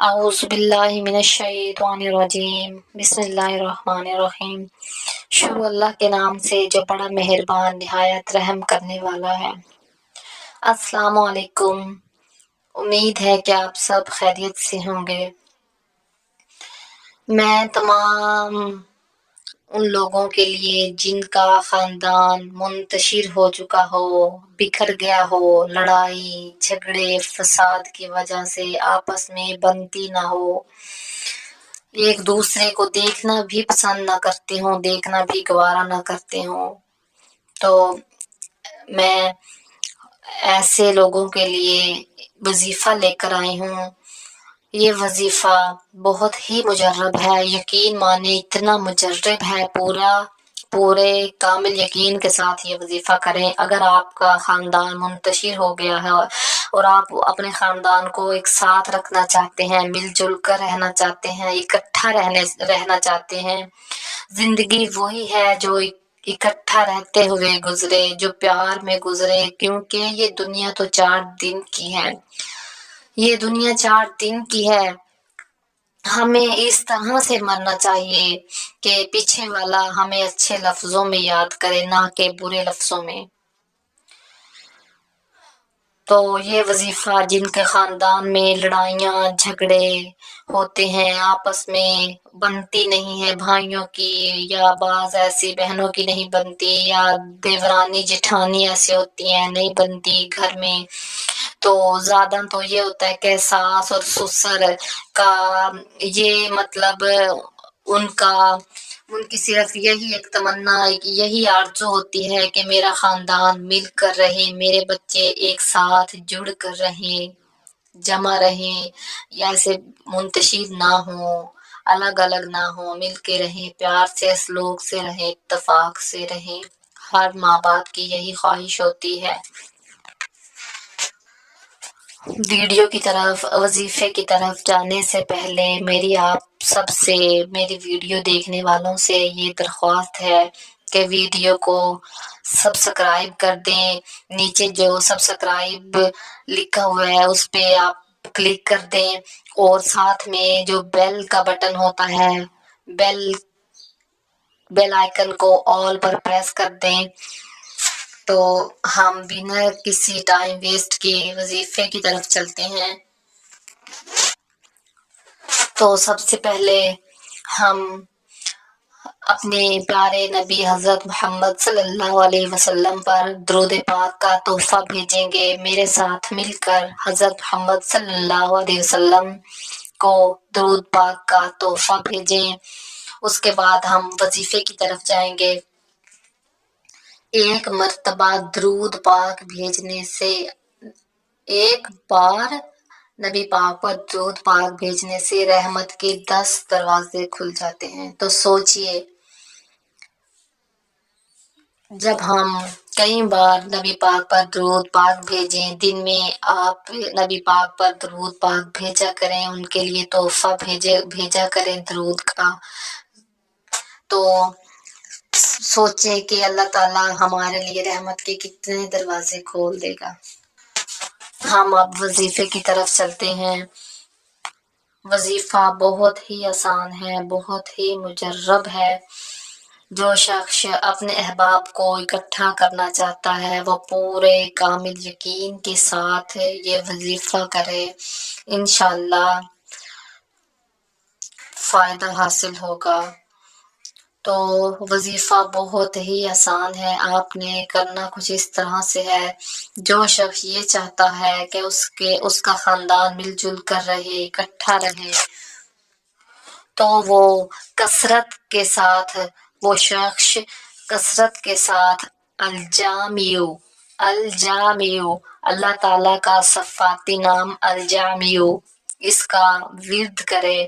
اعوذ باللہ من الشیطان الرجیم بسم اللہ الرحمن الرحیم۔ شروع اللہ کے نام سے جو بڑا مہربان نہایت رحم کرنے والا ہے۔ السلام علیکم، امید ہے کہ آپ سب خیریت سے ہوں گے۔ میں تمام ان لوگوں کے لیے جن کا خاندان منتشر ہو چکا ہو، بکھر گیا ہو، لڑائی جھگڑے فساد کی وجہ سے آپس میں بنتی نہ ہو، ایک دوسرے کو دیکھنا بھی پسند نہ کرتے ہوں، دیکھنا بھی گوارا نہ کرتے ہوں، تو میں ایسے لوگوں کے لیے وظیفہ لے کر آئی ہوں۔ یہ وظیفہ بہت ہی مجرب ہے، یقین مانے اتنا مجرب ہے، پورے کامل یقین کے ساتھ یہ وظیفہ کریں۔ اگر آپ کا خاندان منتشر ہو گیا ہے اور آپ اپنے خاندان کو ایک ساتھ رکھنا چاہتے ہیں، مل جل کر رہنا چاہتے ہیں، اکٹھا رہنا چاہتے ہیں، زندگی وہی ہے جو اکٹھا رہتے ہوئے گزرے، جو پیار میں گزرے، کیونکہ یہ دنیا تو 4 دن کی ہے۔ یہ دنیا 4 دن کی ہے۔ ہمیں اس طرح سے مرنا چاہیے کہ پیچھے والا ہمیں اچھے لفظوں میں یاد کرے، نہ کہ برے لفظوں میں۔ تو یہ وظیفہ جن کے خاندان میں لڑائیاں جھگڑے ہوتے ہیں، آپس میں بنتی نہیں ہے بھائیوں کی، یا بعض ایسی بہنوں کی نہیں بنتی، یا دیورانی جٹھانی ایسی ہوتی ہیں نہیں بنتی گھر میں، تو زیادہ تو یہ ہوتا ہے کہ ساس اور سسر کا یہ مطلب ان کی صرف یہی ایک تمنا، یہی آرزو ہوتی ہے کہ میرا خاندان مل کر رہے، میرے بچے ایک ساتھ جڑ کر رہیں، جمع رہیں، یا ایسے منتشر نہ ہوں، الگ الگ نہ ہوں، مل کے رہیں، پیار سے سلوک سے رہیں، اتفاق سے رہیں۔ ہر ماں باپ کی یہی خواہش ہوتی ہے۔ وظیفے کی طرف جانے سے پہلے میری آپ سب سے، میری ویڈیو دیکھنے والوں سے یہ درخواست ہے کہ ویڈیو کو سبسکرائب کر دیں۔ نیچے جو سبسکرائب لکھا ہوا ہے اس پہ آپ کلک کر دیں، اور ساتھ میں جو بیل کا بٹن ہوتا ہے، بیل آئیکن کو آل پر پریس کر دیں، تو ہم بنا کسی ٹائم ویسٹ کے وظیفے کی طرف چلتے ہیں۔ تو سب سے پہلے ہم اپنے پیارے نبی حضرت محمد صلی اللہ علیہ وسلم پر درود پاک کا تحفہ بھیجیں گے۔ میرے ساتھ مل کر حضرت محمد صلی اللہ علیہ وسلم کو درود پاک کا تحفہ بھیجیں۔ اس کے بعد ہم وظیفے کی طرف جائیں گے۔ ایک مرتبہ درود پاک بھیجنے سے، ایک بار نبی پاک پر درود پاک بھیجنے سے رحمت کے 10 دروازے کھل جاتے ہیں۔ تو سوچئے، جب ہم کئی بار نبی پاک پر درود پاک بھیجیں، دن میں آپ نبی پاک پر درود پاک بھیجا کریں، ان کے لیے تحفہ بھیجا کریں درود کا، تو سوچیں کہ اللہ تعالیٰ ہمارے لیے رحمت کے کتنے دروازے کھول دے گا۔ ہم اب وظیفے کی طرف چلتے ہیں۔ وظیفہ بہت ہی آسان ہے، بہت ہی مجرب ہے۔ جو شخص اپنے احباب کو اکٹھا کرنا چاہتا ہے، وہ پورے کامل یقین کے ساتھ یہ وظیفہ کرے، انشاءاللہ فائدہ حاصل ہوگا۔ تو وظیفہ بہت ہی آسان ہے، آپ نے کرنا کچھ اس طرح سے ہے۔ جو شخص یہ چاہتا ہے کہ اس کا خاندان مل جل کر رہے، اکٹھا رہے، تو وہ کثرت کے ساتھ الجامع، اللہ تعالیٰ کا صفاتی نام الجامع، اس کا ورد کرے۔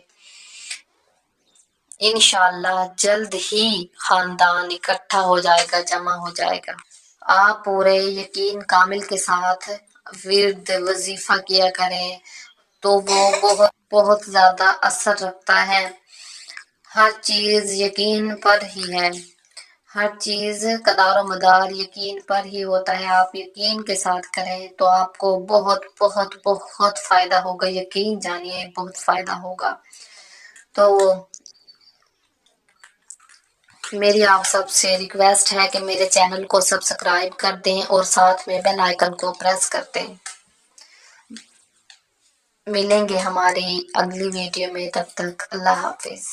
انشاءاللہ جلد ہی خاندان اکٹھا ہو جائے گا، جمع ہو جائے گا۔ آپ پورے یقین کامل کے ساتھ ورد وظیفہ کیا کریں، تو وہ بہت زیادہ اثر رکھتا ہے۔ ہر چیز یقین پر ہی ہے، ہر چیز قدار و مدار یقین پر ہی ہوتا ہے. آپ یقین کے ساتھ کریں تو آپ کو بہت بہت بہت فائدہ ہوگا. یقین جانیے بہت فائدہ ہوگا. تو میری آپ سب سے ریکویسٹ ہے کہ میرے چینل کو سبسکرائب کر دیں اور ساتھ میں بیل آئیکن کو پریس کر دیں. ملیں گے ہماری اگلی ویڈیو میں، تب تک اللہ حافظ.